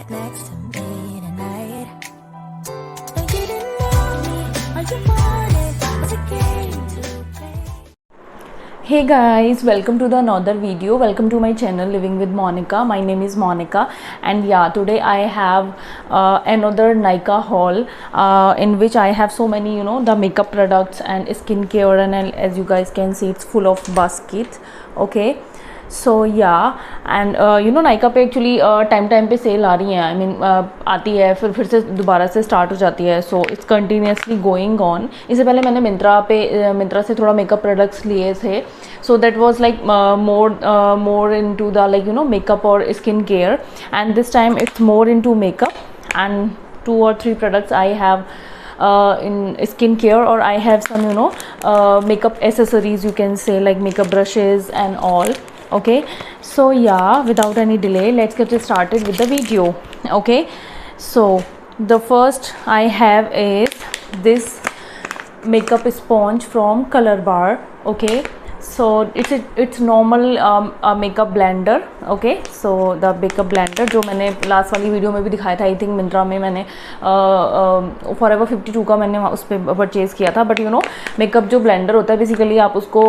right next to me tonight. No, you didn't know me, all you wanted was a game to play. Hey guys, welcome to the another video. Welcome to my channel Living with Monica. My name is Monica, and yeah, today I have another Nykaa haul in which I have so many, the makeup products and skincare, and as you guys can see, it's full of baskets. Okay, so yeah and Nykaa पे actually time पे cell आ रही है. I mean आती है फिर से दोबारा से स्टार्ट हो जाती है. So it's continuously going on. इससे पहले मैंने मिंत्रा से थोड़ा मेकअप प्रोडक्ट्स लिए थे. So that was like more into the like makeup और skin care, and this time it's more into makeup and 2 or 3 products I have in skincare, or I have some makeup accessories, you can say, like makeup brushes and all. Okay, so yeah, without any delay, let's get started with the video. Okay, so the first I have is this makeup sponge from Color Bar. Okay, so it's normal makeup blender. Okay, so the makeup blender जो मैंने last वाली video में भी दिखाया था, I think Myntra में मैंने forever 52 का मैंने उस पर परचेज़ किया था. बट मेकअप जो ब्लेंडर होता है बेसिकली आप उसको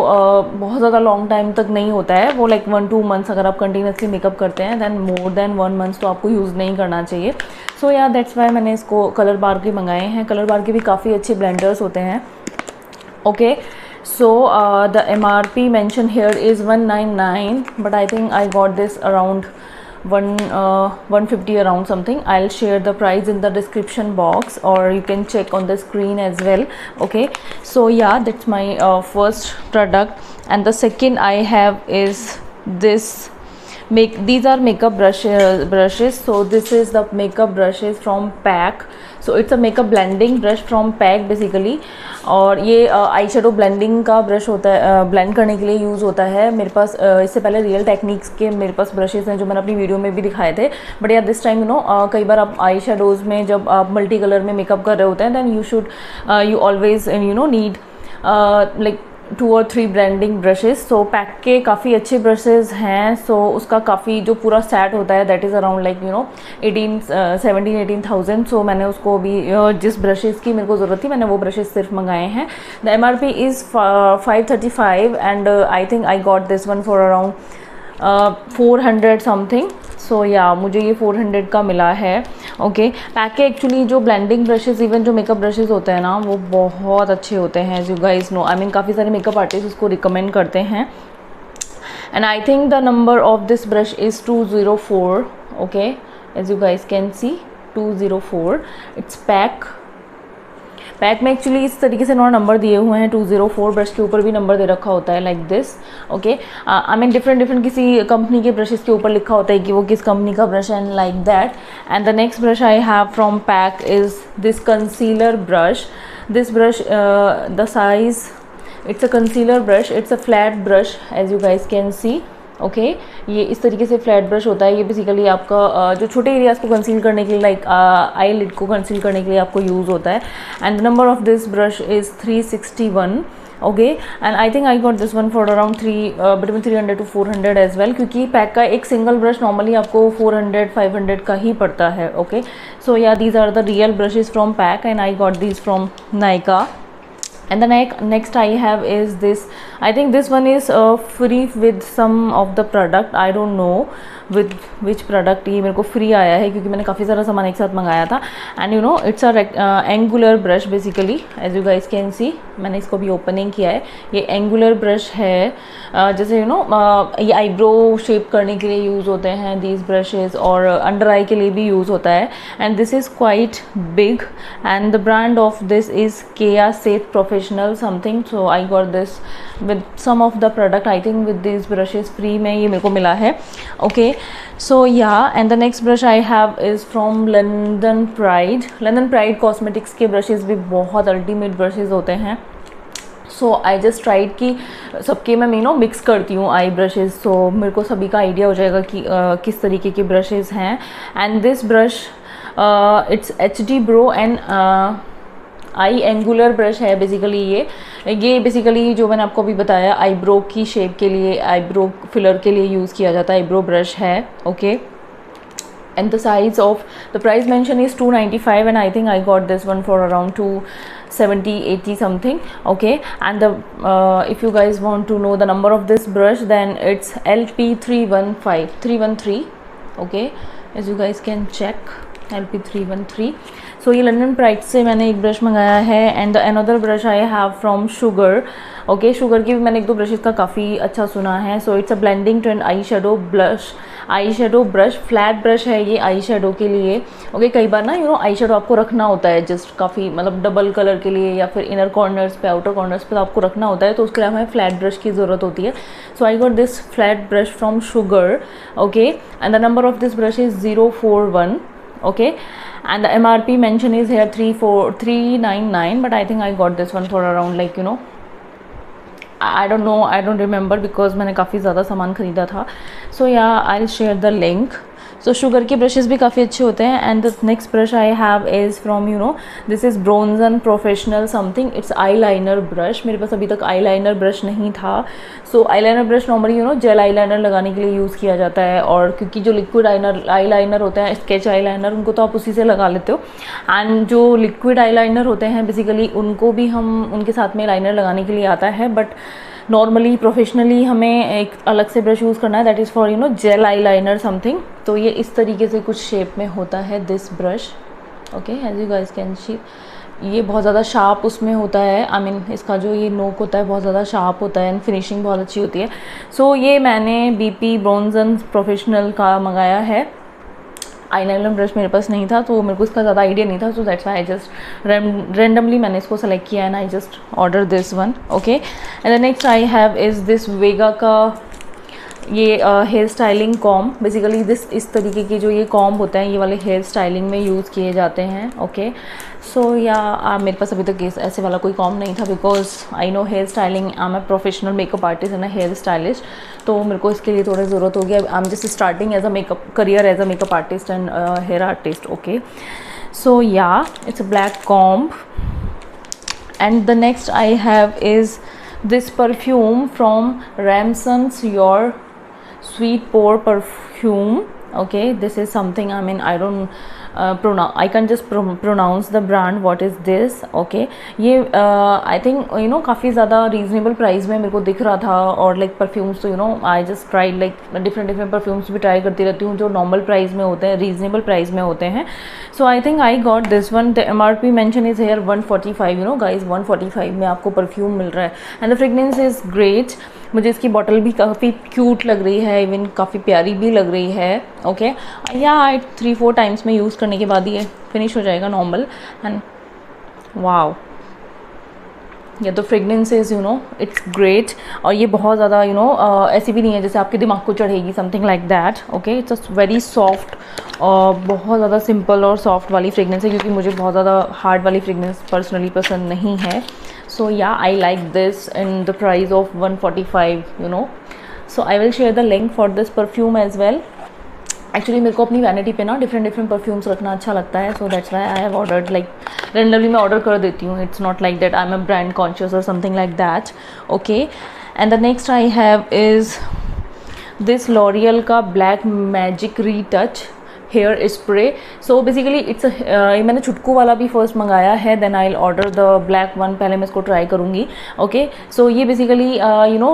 बहुत ज़्यादा लॉन्ग टाइम तक नहीं होता है वो, लाइक 1-2 मंथ्स अगर आप कंटिन्यूसली मेकअप करते हैं देन मोर देन 1 मंथ तो आपको यूज़ नहीं करना चाहिए. सो या दैट्स वाई मैंने इसको कलर बार के मंगाए हैं. कलर बार के भी काफ़ी अच्छे ब्लेंडर्स होते हैं. Okay, so the MRP mentioned here is 199, but I think I got this around 150 around something. I'll share the price in the description box, or you can check on the screen as well. Okay, so yeah, that's my first product, and the second I have is this. These are makeup brushes. So this is the makeup brushes from PAC. So it's a makeup blending brush from PAC basically. और ये eye shadow blending का brush होता है, blend करने के लिए use होता है. मेरे पास इससे पहले रियल टेक्निक्स के मेरे पास ब्रशेस हैं जो मैंने अपनी वीडियो में भी दिखाए थे. बट या दिस टाइम कई बार आप आई शेडोज़ में जब आप मल्टी कलर में मेकअप कर रहे होते हैं then you always need like 2 or 3 blending brushes. So PAC के काफ़ी अच्छे ब्रशेस हैं. सो उसका काफ़ी जो पूरा सेट होता है दैट इज़ अराउंड लाइक 17-18,000. सो मैंने उसको भी जिस ब्रशेस की मेरे को ज़रूरत थी मैंने वो ब्रशेस सिर्फ मंगाए हैं. The MRP is 535 and I think I got this one for around 400 something. So yeah मुझे ये 400 का मिला है. ओके, पैक के एक्चुअली जो ब्लेंडिंग ब्रशेस, इवन जो मेकअप ब्रशेस होते हैं ना वो बहुत अच्छे होते हैं. As you guys know, I mean काफ़ी सारे मेकअप आर्टिस्ट इसको रिकमेंड करते हैं. And I think the number of this brush is 204. Okay, as you guys can see 204. It's PAC में एक्चुअली इस तरीके से उन्होंने नंबर दिए हुए हैं 204. ब्रश के ऊपर भी नंबर दे रखा होता है like this. Okay, I mean different किसी कंपनी के ब्रशेस के ऊपर लिखा होता है कि वो किस कंपनी का ब्रश है, and like that. And the next brush I have from PAC is this concealer brush. This brush the size, it's a concealer brush. It's a flat brush as you guys can see. Okay, ये इस तरीके से flat brush होता है. ये basically आपका जो छोटे एरियाज़ को कंसील करने के लिए, लाइक आई लिड को कंसील करने के लिए आपको यूज़ होता है. And the number of this brush is 361. Okay, and I think I got this one for around between 300 to 400 as well, क्योंकि पैक का एक सिंगल ब्रश नॉर्मली आपको 400-500 का ही पड़ता है. Okay, so yeah these are the real brushes from PAC and I got these from Nykaa. And the next I have is this. I think this one is free with some of the product. I don't know with which product ये मेरे को free आया है क्योंकि मैंने काफ़ी सारा सामान एक साथ मंगाया था. And it's a angular brush basically as you guys can see. मैंने इसको भी ओपनिंग किया है. ये एंगुलर ब्रश है. जैसे ये आईब्रो शेप करने के लिए यूज़ होते हैं दीज ब्रशेज़, और अंडर आई के लिए भी यूज़ होता है. And this is quite big and the brand of this is केया safe professional something. So I got this with some of the product. I think with this brushes free में ये मेरे को मिला है. Okay, so yeah and the next brush I have is from London Pride cosmetics के brushes भी बहुत ultimate brushes होते हैं. सो आई जस्ट ट्राइड कि सबके मैं मिक्स करती हूँ आई ब्रशेज़, सो मेरे को सभी का आइडिया हो जाएगा कि किस तरीके के ब्रशेज़ हैं. And this brush it's HD bro and I angular brush है बेसिकली. ये बेसिकली जो मैंने आपको अभी बताया आईब्रो की शेप के लिए, आईब्रो फिलर के लिए यूज़ किया जाता है आईब्रो ब्रश है. Okay, and the size of the price mention is 295 and I think I got this one for around 270-80 something. Okay, and the if you guys want to know the number of this brush, then it's LP313. Okay, as you guys can check, LP313. सो ये London pride से मैंने एक brush मंगाया है and another brush I have from Sugar. Okay, sugar की भी मैंने एक दो ब्रशेस का काफ़ी अच्छा सुना है. So it's a blending to an eye shadow brush, flat brush है ये आई शेडो के लिए. ओके, कई बार ना आई शेडो आपको रखना होता है जस्ट काफ़ी मतलब डबल कलर के लिए या फिर इनर कॉर्नर्स पे आउटर कॉर्नर्स पे आपको रखना होता है, तो उसके लिए हमें फ्लैट ब्रश की ज़रूरत होती है. So I got this flat brush from Sugar. Okay, and the number of this brush is 041. Okay, and the MRP mention is here 399, but I think I got this one for around like I don't know, I don't remember because मैंने काफ़ी ज़्यादा सामान ख़रीदा था. So yeah, I'll share the link. So Sugar के brushes भी काफ़ी अच्छे होते हैं. And the next brush I have is from this is Bronson professional something. It's eyeliner brush. मेरे पास अभी तक आई लाइनर ब्रश नहीं था. So eyeliner brush normally gel eyeliner लगाने के लिए यूज़ किया जाता है, और क्योंकि जो लिक्विड आई लाइनर होते हैं, स्केच आई लाइनर, उनको तो आप उसी से लगा लेते हो. एंड जो लिक्विड आई लाइनर होते हैं बेसिकली उनको भी हम उनके साथ में लाइनर लगाने के लिए आता है, बट नॉर्मली प्रोफेशनली हमें एक अलग से ब्रश यूज़ करना है, that is for gel eyeliner something. तो ये इस तरीके से कुछ शेप में होता है this brush. Okay, as you guys can see, ये बहुत ज़्यादा शार्प उसमें होता है. आई मीन इसका जो ये नोक होता है बहुत ज़्यादा शार्प होता है एंड फिनिशिंग बहुत अच्छी होती है. सो ये मैंने BP ब्रोंजन प्रोफेशनल का मंगाया है. आई लाइनर ब्रश मेरे पास नहीं था, तो मेरे को इसका ज़्यादा आइडिया नहीं था. So that's why I just randomly मैंने इसको सेलेक्ट किया and I just order this one. Okay, and the next I have is this Vega का ये hair styling comb. Basically this इस तरीके के जो ये कॉम होते हैं ये वाले हेयर स्टाइलिंग में यूज़ किए जाते हैं. ओके, सो या मेरे पास अभी तक ऐसे वाला कोई कॉम नहीं था because I know hair styling. I am a professional makeup artist and a hair stylist, तो मेरे को इसके लिए थोड़ी ज़रूरत होगी. I am just starting as a makeup career as a makeup artist and hair artist. Okay, so yeah it's a black comb. And the next I have is this perfume from Ramson's your Sweet Pour perfume. Okay, this is something, I mean I don't I can just pronounce the brand. What is this? Okay, ये I think काफ़ी ज़्यादा reasonable price में मेरे को दिख रहा था. और लाइक परफ्यूम्स तो I just try like different perfumes भी ट्राई करती रहती हूँ जो नॉर्मल प्राइस में होते हैं, रीजनेबल प्राइस में होते हैं. So I think I got this one. The MRP mention is here 145. Guys 145 में आपको परफ्यूम मिल रहा है and the fragrance is great. मुझे इसकी बॉटल भी काफ़ी क्यूट लग रही है, इवन काफ़ी प्यारी भी लग रही है. ओके, या 3-4 टाइम्स में यूज़ करने के बाद ये फिनिश हो जाएगा नॉर्मल. एंड वाओ, या तो फ्रेगनेंस इज़ इट्स ग्रेट. और ये बहुत ज़्यादा ऐसी भी नहीं है जैसे आपके दिमाग को चढ़ेगी, something like that. Okay, it's very soft और बहुत ज़्यादा सिंपल और सॉफ्ट वाली फ्रेगनेंस है, क्योंकि मुझे बहुत ज़्यादा हार्ड वाली फ्रेगनेंस पर्सनली पसंद नहीं है. So yeah, I like this in the price of 145. So I will share the link for this perfume as well. Actually मेरे को अपनी वैनिटी पे ना डिफरेंट परफ्यूम्स रखना अच्छा लगता है. So that's why I have ordered. Like randomly मैं ऑर्डर कर देती हूँ. It's not like that I am a brand conscious और something like that. Okay, and the next I have is this L'Oreal का black magic retouch hair spray. So basically it's मैंने छुटकू वाला भी फर्स्ट मंगाया है, then I will order the black one. पहले मैं इसको ट्राई करूँगी. ओके, सो ये बेसिकली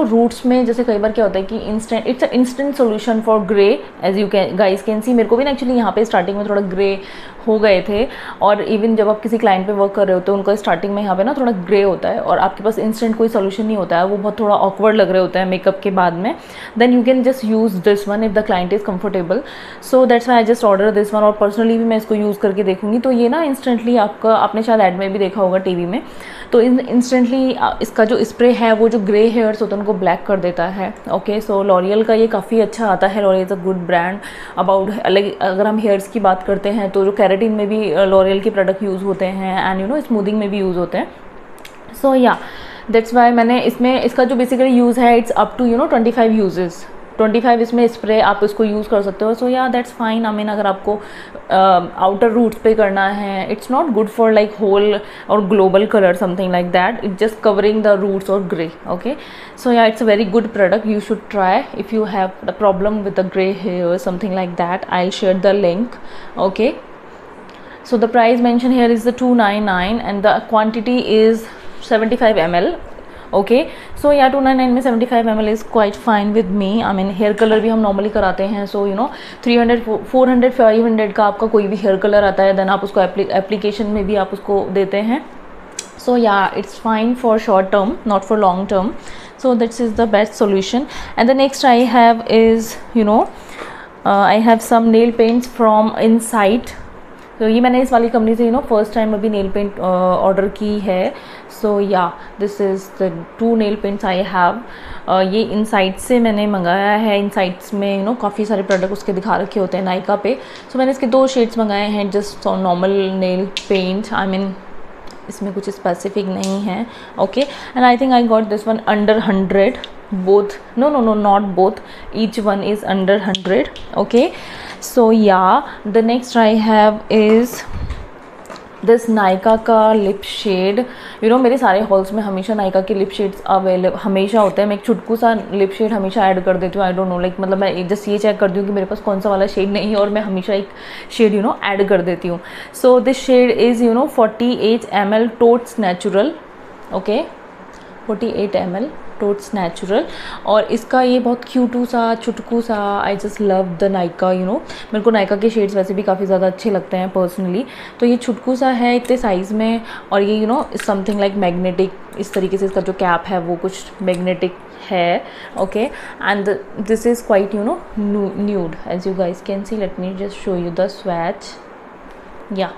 रूट्स में जैसे कई बार क्या होता है कि it's a instant solution for grey, as you can guys can see. मेरे को भी ना एक्चुअली यहाँ पे स्टार्टिंग में थोड़ा ग्रे हो गए थे, और इवन जब आप किसी क्लाइंट पे वर्क कर रहे होते हो उनका स्टार्टिंग में यहाँ पे ना थोड़ा ग्रे होता है और आपके पास इंस्टेंट कोई सोल्यूशन नहीं होता है, वो बहुत थोड़ा ऑकवर्ड लग रहे होते हैं मेकअप के बाद में. Then you can just use this one if the client is comfortable. So that's why I just order this one. और पर्सनली भी मैं इसको यूज़ करके देखूंगी. तो ये ना इंस्टेंटली आपने शायद एड में भी देखा होगा टीवी में, तो इंस्टेंटली इसका जो स्प्रे है वो जो ग्रे हेयर्स होते हैं उनको ब्लैक कर देता है. ओके, सो लॉरियल का ये काफ़ी अच्छा आता है. L'Oréal is a good brand about. अगर हम हेयर्स की बात करते हैं तो जो कैरेटिन में भी लॉरियल के प्रोडक्ट यूज़ होते हैं एंड स्मूदिंग में भी यूज़ होते हैं. सो या दैट्स वाई मैंने इसमें इसका जो बेसिकली यूज़ है इट्स अप टू 25 यूजेस. 25 इसमें स्प्रे आप इसको यूज़ कर सकते हो. सो या दैट्स फाइन. आई मीन अगर आपको आउटर रूट्स पे करना है, it's not good for like whole और global colour something like that. It's just covering the roots और grey. Okay, so yeah, it's a very good product. You should try if you have the problem with the gray hair or something like that. I'll share the link. Okay, so the price mentioned here is the 299 and the quantity is 75 ml. Okay, so yeah 299 में 75 ml is quite fine with me. I mean hair colour भी हम normally कराते हैं. So you know 300 400 500 का आपका कोई भी hair colour आता है, देन आप उसको एप्लीकेशन में भी आप उसको देते हैं. So yeah, it's fine for short term, not for long term. So this is the best solution. And the next I have is, you know, I have some nail paints from Insight. तो ये मैंने इस वाली company से first time अभी nail paint order की है. सो yeah this is the 2 nail paints I have. ये इनसाइट से मैंने मंगाया है. इनसाइट्स में काफ़ी सारे प्रोडक्ट उसके दिखा रखे होते हैं नाइका पे. सो मैंने इसके 2 शेड्स मंगाए हैं, just normal nail paint. I mean इसमें कुछ स्पेसिफिक नहीं है. Okay, and I think I got this one under 100 both. No, not both, each one is under 100. Okay, so yeah, the next I have is this Nykaa का lip shade. मेरे सारे halls में हमेशा नायका के लिप शेड्स अवेलेबल हमेशा होते हैं. मैं एक छुटकू सा लिप शेड हमेशा ऐड कर देती हूँ. आई डोंट नो लाइक मतलब मैं जस्ट ये चेक करती हूँ कि मेरे पास कौन सा वाला शेड नहीं है और मैं हमेशा एक शेड ऐड कर देती हूँ. So this shade is 48 ml totes natural. Okay, 48 ml totes natural. और इसका ये बहुत क्यूटू सा चुटकू सा. I just love the Nykaa. मेरे को नायका के शेड्स वैसे भी काफ़ी ज़्यादा अच्छे लगते हैं पर्सनली. तो ये छुटकू सा है इतने साइज़ में, और ये समथिंग लाइक मैग्नेटिक. इस तरीके से इसका जो कैप है वो कुछ मैग्नेटिक है. Okay, and this is quite nude as you guys can see. Let me just show you the swatch. Yeah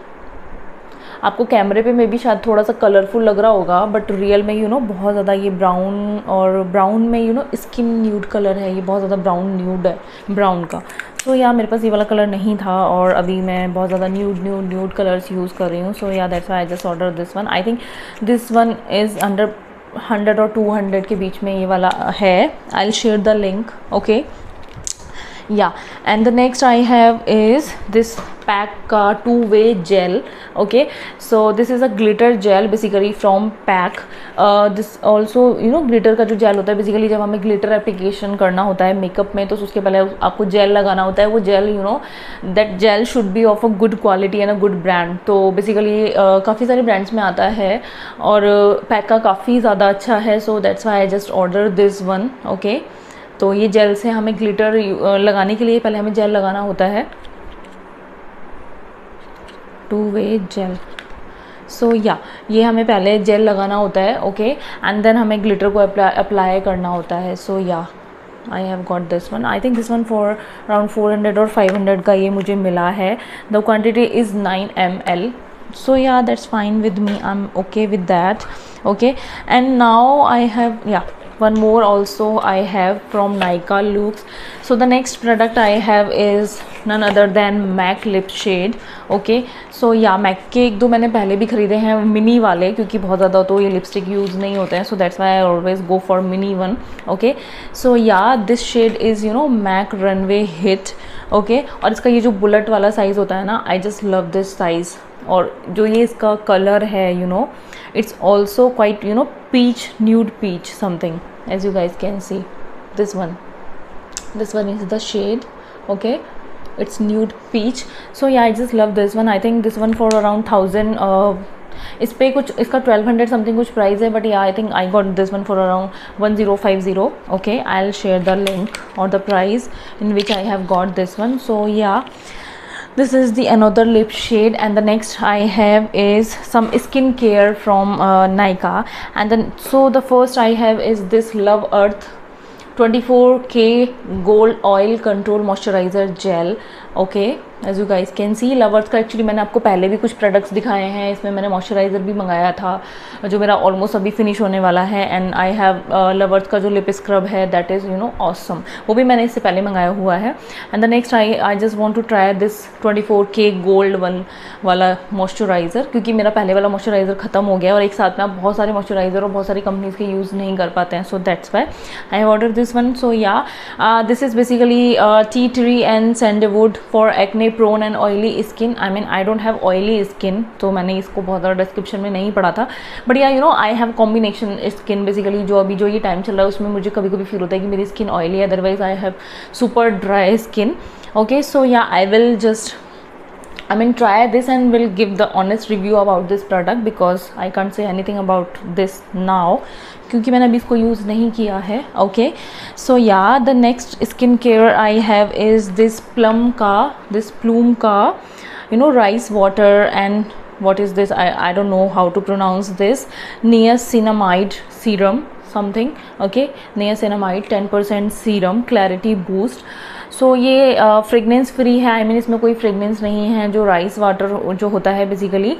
आपको कैमरे पे में भी शायद थोड़ा सा कलरफुल लग रहा होगा, बट रियल में बहुत ज़्यादा ये ब्राउन, और ब्राउन में स्किन न्यूड कलर है. ये बहुत ज़्यादा ब्राउन न्यूड है ब्राउन का. तो या मेरे पास ये वाला कलर नहीं था और अभी मैं बहुत ज़्यादा न्यूड कलर्स यूज़ कर रही हूँ. सो या that's why I just order this one. I think this one is under 100 और 200 के बीच में ये वाला है. आई will share the link. Okay, yeah, and the next I have is this pack ka 2-way gel. Okay, so this is a glitter gel basically from pack. This also glitter का जो jail होता है basically जब हमें glitter application करना होता है makeup में, तो उसके पहले आपको जेल लगाना होता है. वो gel that gel should be of a good quality and a good brand. तो बेसिकली काफ़ी सारे ब्रांड्स में आता है और पैक का काफ़ी ज़्यादा अच्छा है. So that's why I just order this one. Okay, तो ये जेल से हमें ग्लिटर लगाने के लिए पहले हमें जेल लगाना होता है. 2-way jail. सो या ये हमें पहले जेल लगाना होता है. ओके, एंड देन हमें ग्लिटर को अप्लाई करना होता है. सो yeah I have got this one. I think this one for around 400 और 500 का ये मुझे मिला है. The quantity is 9 ml. So yeah, that's fine with me. I'm okay with that. Okay, and now I have one more also I have from Nykaa Lux. So the next product I have is none other than MAC lip shade. Okay, so yeah, MAC के 1-2 मैंने पहले भी खरीदे हैं mini वाले, क्योंकि बहुत ज़्यादा तो ये लिपस्टिक यूज़ नहीं होते हैं. So that's why I always go for mini one. Okay, so yeah, this shade is MAC Runway Hit. Okay, और इसका ये जो बुलेट वाला साइज़ होता है ना, I just love this size. और जो ये इसका कलर है it's also quite peach, nude peach something, as you guys can see. This one is the shade. Okay, it's nude peach. So yeah, I just love this one. I think this one for around 1000. इस पे कुछ इसका 1200 something कुछ price है, but yeah I think I got this one for around 1050. Okay, I will share the link और the price in which I have got this one. So yeah this is the another lip shade, and the next I have is some skin care from Nykaa. And then so the first I have is this Love Earth 24K Gold Oil Control Moisturizer Gel. Okay, as you guys can see lovers का actually मैंने आपको पहले भी कुछ products दिखाए हैं, इसमें मैंने मॉइस्चराइज़र भी मंगाया था जो मेरा ऑलमोस्ट अभी फिनिश होने वाला है, एंड आई हैव लवर्स का जो लिप स्क्रब है that is you know awesome, वो भी मैंने इससे पहले मंगाया हुआ है। And the next I just want to try this 24K gold वाला मॉइस्चराइज़र, क्योंकि मेरा पहले वाला मॉइस्चराइज़र ख़त्म हो गया और एक साथ में आप बहुत सारे मॉइस्चराइज़र और बहुत सारी कंपनीज़ के यूज़ नहीं कर पाते हैं, so that's why I have order this one. So yeah this is basically tea tree and sandalwood for acne prone and oily skin. I mean I don't have oily skin, तो मैंने इसको बहुत ज़्यादा description में नहीं पढ़ा था, but या you know I have combination skin basically. जो अभी जो ये टाइम चल रहा है उसमें मुझे कभी कभी फील होता है कि मेरी स्किन ऑयली है, otherwise I have super dry skin. Okay, so yeah I will just try this and will give the honest review about this product because I can't say anything about this now क्योंकि मैंने अभी इसको use नहीं किया है। Okay, so yeah the next skin care I have is this Plum का you know rice water and what is this, I don't know how to pronounce this, niacinamide serum something, okay, niacinamide 10% serum clarity boost। सो ये fragrance free है, आई mean इसमें कोई fragrance नहीं है। जो rice water जो होता है basically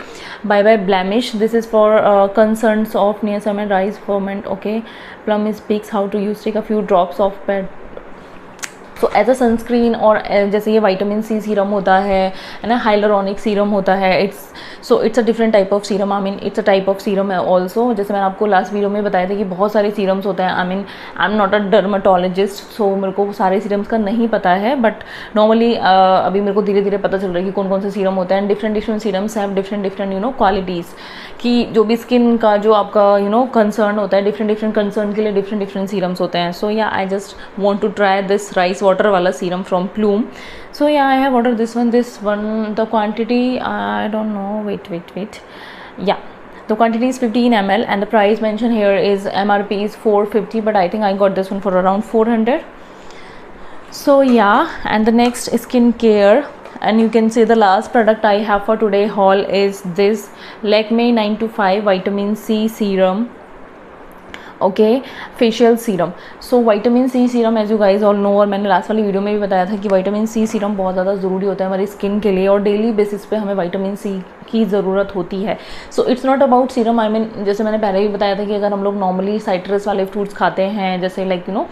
by blemish, this is for concerns of niacinamide rice ferment. Okay, Plum speaks how to use, take a few drops of pet so as a sunscreen, और जैसे ये विटामिन सी सीरम होता है ना, hyaluronic serum होता है, it's a different type of serum. I mean it's a type of serum है also, जैसे मैंने आपको लास्ट वीडियो में बताया था कि बहुत सारे सीरम्स होते हैं। I mean I am not a dermatologist, so मेरे को सारे सीरम्स का नहीं पता है, बट नॉर्मली अभी मेरे को धीरे धीरे पता चल रहा है कि कौन कौन से सीरम होते हैं। Different serums have different you know qualities, कि जो भी स्किन का जो आपका यू नो कंसर्न होता है, डिफरेंट कंसर्न के लिए डिफरेंट सीरम्स होते हैं। So yeah I just want to try this rice water वाला serum from Plum. So yeah, I have ordered this one, the quantity I don't know, wait, yeah, the quantity is 15 ml and the price mentioned here is MRP is 450, but I think I got this one for around 400. So yeah, and the next skincare, and you can say the last product I have for today haul is this Lakme 9 to 5 vitamin C serum, okay, facial serum. So vitamin C serum as you guys all know, और मैंने last वाली video में भी बताया था कि vitamin C serum बहुत ज़्यादा ज़रूरी होता है हमारी स्किन के लिए, और डेली बेसिस पे हमें विटामिन सी की ज़रूरत होती है। So it's not about serum, I mean जैसे मैंने पहले भी बताया था कि अगर हम लोग नॉर्मली साइट्रस वाले फ्रूट्स खाते हैं, जैसे लाइक यू नो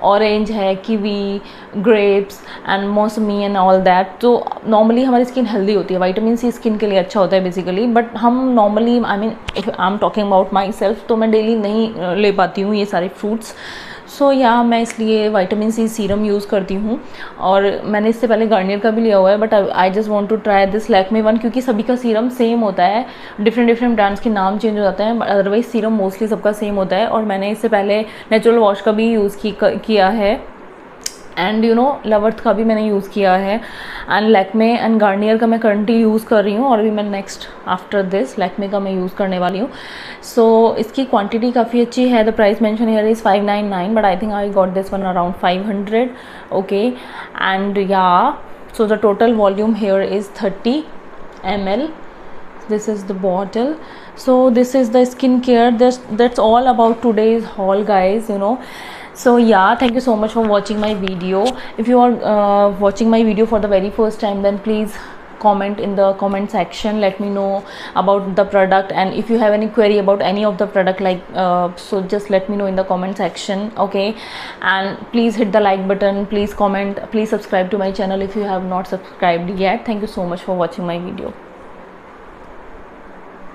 ऑरेंज है, कीवी, ग्रेप्स एंड मौसमी एंड ऑल दैट, तो नॉर्मली हमारी स्किन हेल्दी होती है। विटामिन सी स्किन के लिए अच्छा होता है बेसिकली, बट हम normally I mean if I am talking about my self, तो मैं डेली नहीं ले पाती हूँ ये सारे फ्रूट्स। सो या मैं इसलिए विटामिन सी सीरम यूज़ करती हूँ, और मैंने इससे पहले गार्नियर का भी लिया हुआ है, but I just want to try this Lakme one, क्योंकि सभी का सीरम सेम होता है, डिफरेंट ब्रांड्स के नाम चेंज हो जाते हैं, बट अदरवाइज सीरम मोस्टली सबका सेम होता है। और मैंने इससे पहले नेचुरल वॉश का भी यूज़ किया है, एंड यू नो लवर्थ का भी मैंने यूज़ किया है, एंड लैक्मे एंड गार्नियर का मैं करंटली यूज़ कर रही हूँ, और अभी मैं नेक्स्ट आफ्टर दिस लैक्मे का मैं यूज़ करने वाली हूँ। सो इसकी क्वांटिटी काफ़ी अच्छी है। The price mention here is 599, but I think I got this one around 500। Okay, and yeah so the total volume here is 30 ml. This is the bottle. So this is the skincare. That's all about today's haul, guys, you know. So yeah, thank you so much for watching my video. If you are watching my video for the very first time, then please comment in the comment section, let me know about the product, and if you have any query about any of the product, like so just let me know in the comment section. Okay, and please hit the like button, please comment, please subscribe to my channel if you have not subscribed yet. Thank you so much for watching my video.